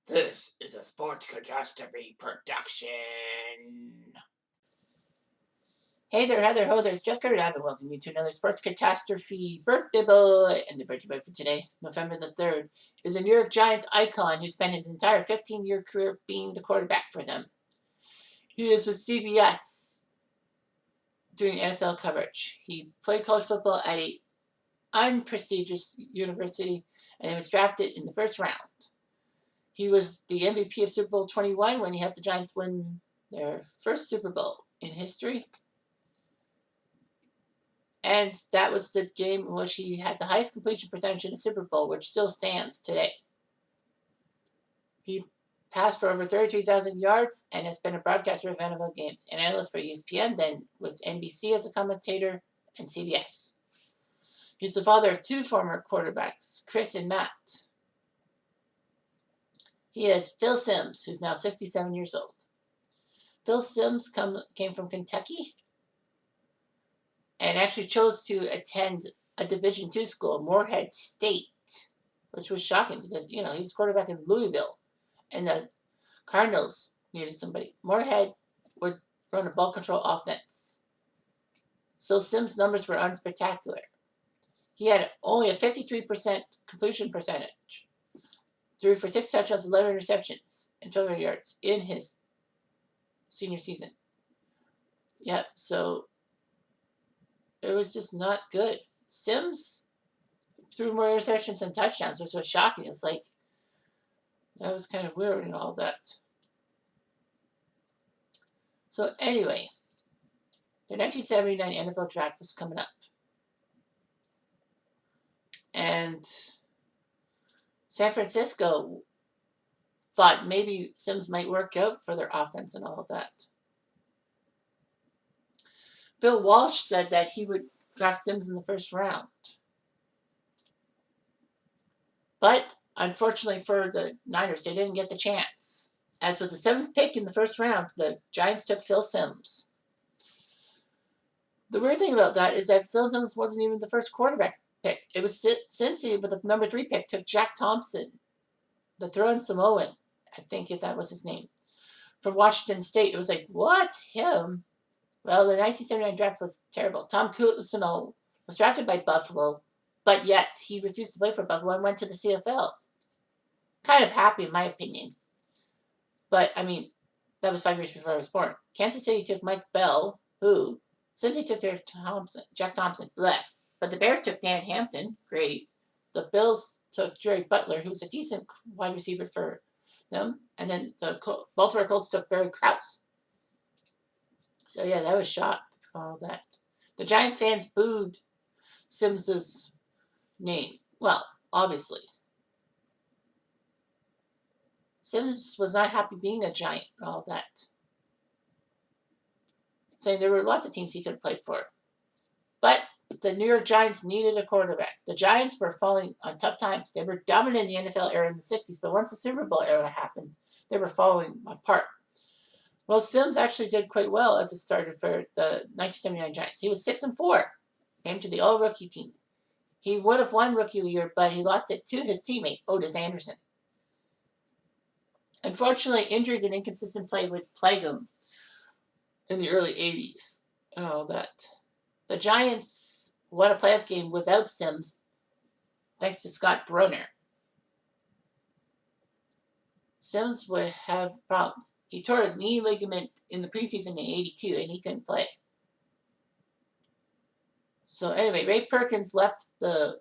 This is a sports catastrophe production. Hey there, Heather Ho, there's Jessica and I welcome you to another sports catastrophe birthday boy. And the birthday boy for today, November the 3rd, is a New York Giants icon who spent his entire 15-year career being the quarterback for them. He is with CBS doing NFL coverage. He played college football at an unprestigious university and he was drafted in the first round. He was the MVP of Super Bowl 21 when he helped the Giants win their first Super Bowl in history. And that was the game in which he had the highest completion percentage in a Super Bowl, which still stands today. He passed for over 33,000 yards and has been a broadcaster of NFL games, an analyst for ESPN, then with NBC as a commentator, and CBS. He's the father of two former quarterbacks, Chris and Matt. He has Phil Simms, who's now 67 years old. Phil Simms came from Kentucky and actually chose to attend a Division II school, Morehead State, which was shocking because, he was quarterback in Louisville, and the Cardinals needed somebody. Morehead would run a ball control offense. So Simms' numbers were unspectacular. He had only a 53% completion percentage, threw for 6 touchdowns, 11 interceptions, and 12 yards in his senior season. Yep, so it was just not good. Simms threw more interceptions than touchdowns, which was shocking. It's like, that was kind of weird and all that. So anyway, the 1979 NFL draft was coming up. And San Francisco thought maybe Simms might work out for their offense and all of that. Bill Walsh said that he would draft Simms in the first round. But unfortunately for the Niners, they didn't get the chance. As with the 7th pick in the first round, the Giants took Phil Simms. The weird thing about that is that Phil Simms wasn't even the first quarterback pick. It was Cincy with the number 3 pick took Jack Thompson, the throwing Samoan, I think if that was his name, from Washington State. It was like, what? Him? Well, the 1979 draft was terrible. Tom Cousino was drafted by Buffalo, but yet he refused to play for Buffalo and went to the CFL. Kind of happy, in my opinion. But, that was 5 years before I was born. Kansas City took Mike Bell, who, since he took their Jack Thompson, bleh. But the Bears took Dan Hampton, great. The Bills took Jerry Butler, who was a decent wide receiver for them. And then the Baltimore Colts took Barry Krause. So, yeah, that was shocked for all that. The Giants fans booed Simms' name. Well, obviously. Simms was not happy being a Giant and all that. Saying there were lots of teams he could have played for. But the New York Giants needed a quarterback. The Giants were falling on tough times. They were dominant in the NFL era in the 60s, but once the Super Bowl era happened, they were falling apart. Well, Simms actually did quite well as a starter for the 1979 Giants. He was 6-4, came to the all-rookie team. He would have won Rookie of the Year, but he lost it to his teammate, Otis Anderson. Unfortunately, injuries and inconsistent play would plague him in the early 80s and all that. The Giants won a playoff game without Simms, thanks to Scott Brunner. Simms would have problems. He tore a knee ligament in the preseason in 82, and he couldn't play. So anyway, Ray Perkins left the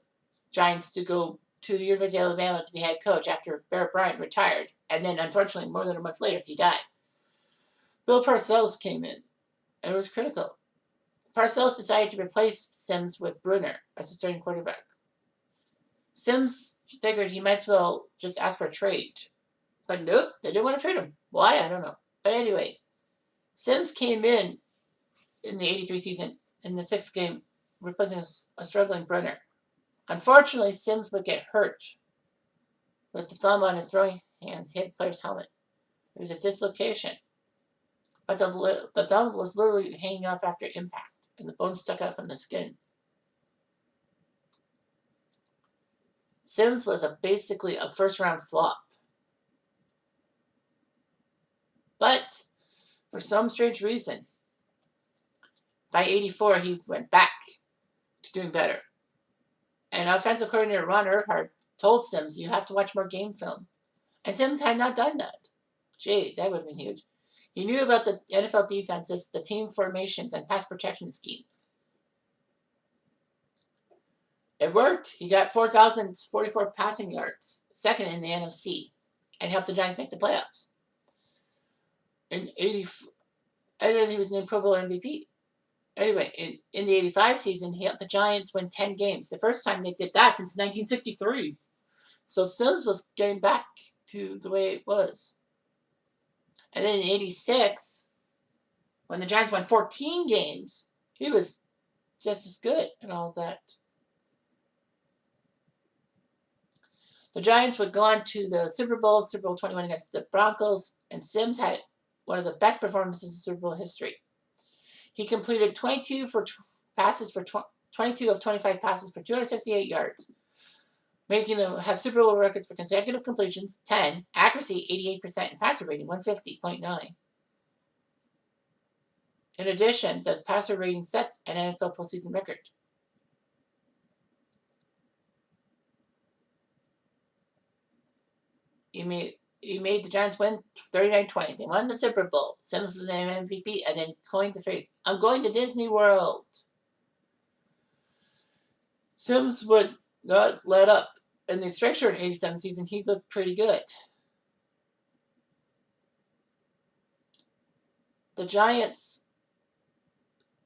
Giants to go to the University of Alabama to be head coach after Barrett Bryant retired. And then, unfortunately, more than a month later, he died. Bill Parcells came in, and it was critical. Parcells decided to replace Simms with Brunner as the starting quarterback. Simms figured he might as well just ask for a trade. But nope, they didn't want to trade him. Why? I don't know. But anyway, Simms came in the 83 season in the 6th game, replacing a struggling Brunner. Unfortunately, Simms would get hurt with the thumb on his throwing hand hit the player's helmet. It was a dislocation. But the thumb was literally hanging off after impact, and the bone stuck out from the skin. Simms was basically a first-round flop. But for some strange reason, by 84, he went back to doing better. And offensive coordinator Ron Erhardt told Sims, you have to watch more game film. And Sims had not done that. Gee, that would have been huge. He knew about the NFL defenses, the team formations, and pass protection schemes. It worked. He got 4,044 passing yards, second in the NFC, and helped the Giants make the playoffs. In 80, and then he was named Pro Bowl MVP. Anyway, in the 85 season, he helped the Giants win 10 games. The first time they did that since 1963. So Sims was getting back to the way it was. And then in 86, when the Giants won 14 games, he was just as good and all that. The Giants would go on to the Super Bowl 21 against the Broncos, and Sims had one of the best performances in Super Bowl history. He completed 22 of 25 passes for 268 yards, making him have Super Bowl records for consecutive completions, 10, accuracy 88%, and passer rating 150.9. In addition, the passer rating set an NFL postseason record. He made the Giants win 39-20. They won the Super Bowl. Sims was named MVP, and then coined the phrase, "I'm going to Disney World." Sims would not let up. In the strike-short 87 season, he looked pretty good. The Giants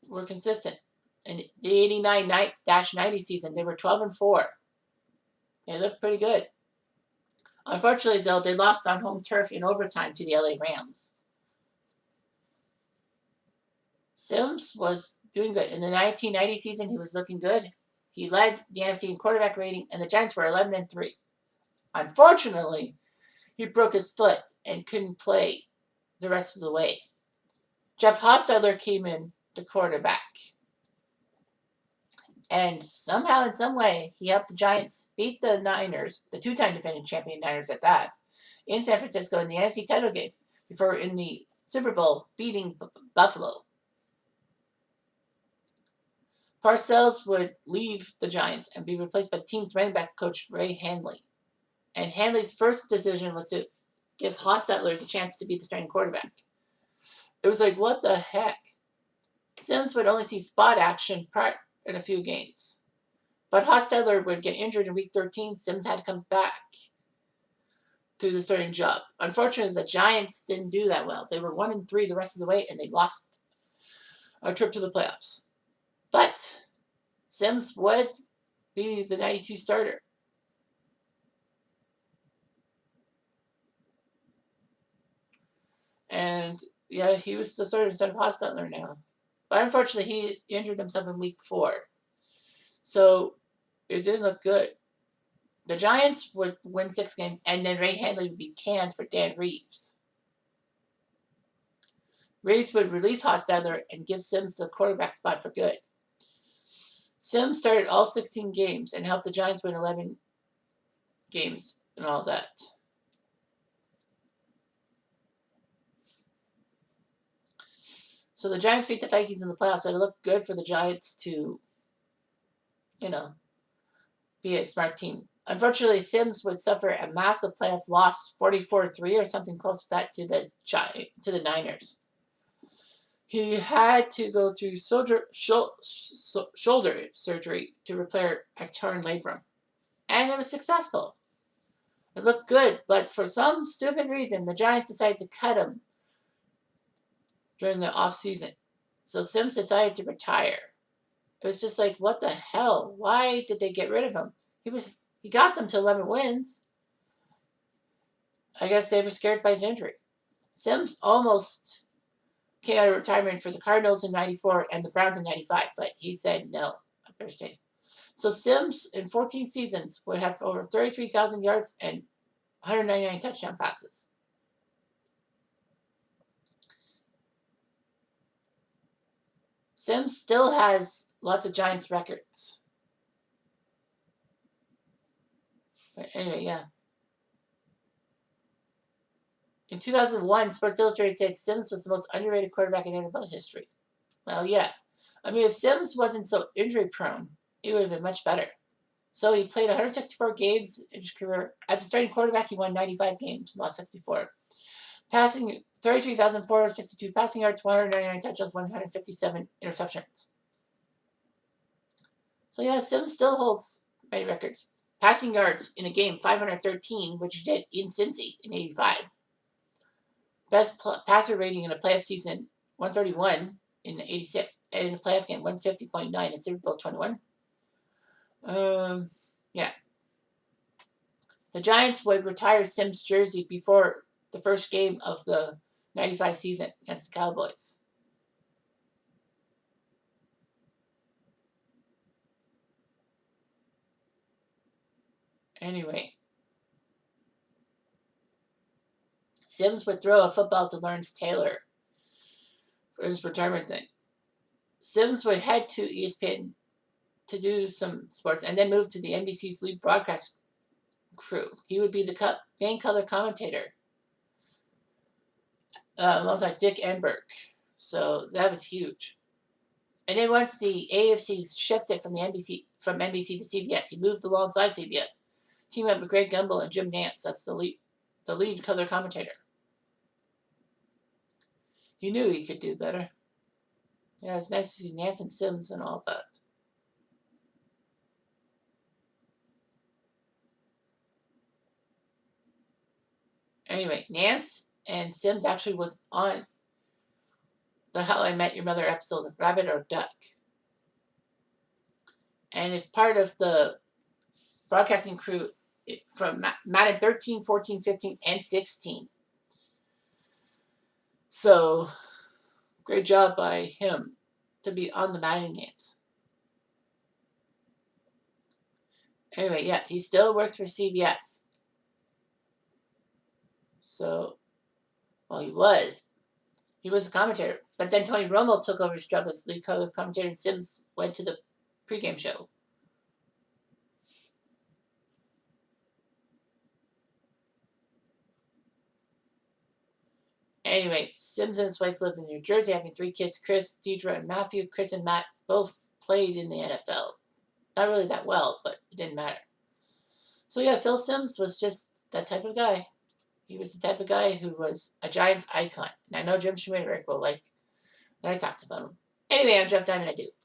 were consistent. In the 89-90 season, they were 12-4. They looked pretty good. Unfortunately, though, they lost on home turf in overtime to the LA Rams. Sims was doing good. In the 1990 season, he was looking good. He led the NFC in quarterback rating, and the Giants were 11-3. Unfortunately, he broke his foot and couldn't play the rest of the way. Jeff Hostetler came in to quarterback. And somehow, in some way, he helped the Giants beat the Niners, the two-time defending champion Niners at that, in San Francisco in the NFC title game, before in the Super Bowl beating Buffalo. Parcells would leave the Giants and be replaced by the team's running back coach Ray Handley. And Handley's first decision was to give Hostetler the chance to be the starting quarterback. It was like, what the heck? Sims would only see spot action in a few games. But Hostetler would get injured in week 13. Sims had to come back to the starting job. Unfortunately, the Giants didn't do that well. They were 1-3 the rest of the way, and they lost a trip to the playoffs. But Sims would be the 92 starter. And yeah, he was the starter instead of Hostetler now. But unfortunately, he injured himself in week 4. So it didn't look good. The Giants would win 6 games, and then Ray Handley would be canned for Dan Reeves. Reeves would release Hostetler and give Sims the quarterback spot for good. Sims started all 16 games and helped the Giants win 11 games and all that. So the Giants beat the Vikings in the playoffs, and it looked good for the Giants to, be a smart team. Unfortunately, Sims would suffer a massive playoff loss, 44-3 or something close to that, to the Niners. He had to go through shoulder surgery to repair a torn labrum, and it was successful. It looked good, but for some stupid reason, the Giants decided to cut him during the off-season. So Sims decided to retire. It was just like, what the hell? Why did they get rid of him? He got them to 11 wins. I guess they were scared by his injury. Sims almost came out of retirement for the Cardinals in 94 and the Browns in 95, but he said no, I better stay. So Sims, in 14 seasons, would have over 33,000 yards and 199 touchdown passes. Sims still has lots of Giants records. But anyway, yeah. In 2001, Sports Illustrated said Sims was the most underrated quarterback in NFL history. Well, yeah. I mean, if Sims wasn't so injury prone, he would have been much better. So he played 164 games in his career. As a starting quarterback, he won 95 games and lost 64. Passing 33,462 passing yards, 199 touchdowns, 157 interceptions. So yeah, Sims still holds many records. Passing yards in a game, 513, which he did in Cincy in 85. Best passer rating in a playoff season, 131 in 86. And in a playoff game, 150.9 in Super Bowl 21. Yeah. The Giants would retire Sims' jersey before the first game of the 95 season against the Cowboys. Anyway, Sims would throw a football to Lawrence Taylor for his retirement thing. Sims would head to ESPN to do some sports and then move to the NBC's lead broadcast crew. He would be the main color commentator alongside Dick Enberg. So that was huge. And then once the AFC shifted from NBC to CBS, he moved alongside CBS, teaming up with Greg Gumbel and Jim Nantz. That's the lead color commentator. He knew he could do better. Yeah, it's nice to see Nantz and Sims and all that. Anyway, Nantz and Sims actually was on the How I Met Your Mother episode of Rabbit or Duck. And is part of the broadcasting crew from Madden 13, 14, 15, and 16. So, great job by him to be on the Madden games. Anyway, yeah, he still works for CBS. So, well, he was a commentator. But then Tony Romo took over his job as lead color commentator, and Sims went to the pregame show. Anyway, Sims and his wife live in New Jersey, having 3 kids, Chris, Deidre, and Matthew. Chris and Matt both played in the NFL. Not really that well, but it didn't matter. So yeah, Phil Sims was just that type of guy. He was the type of guy who was a Giants icon. And I know Jim Schmidt will like that I talked about him. Anyway, I'm Jeff Diamond. I do.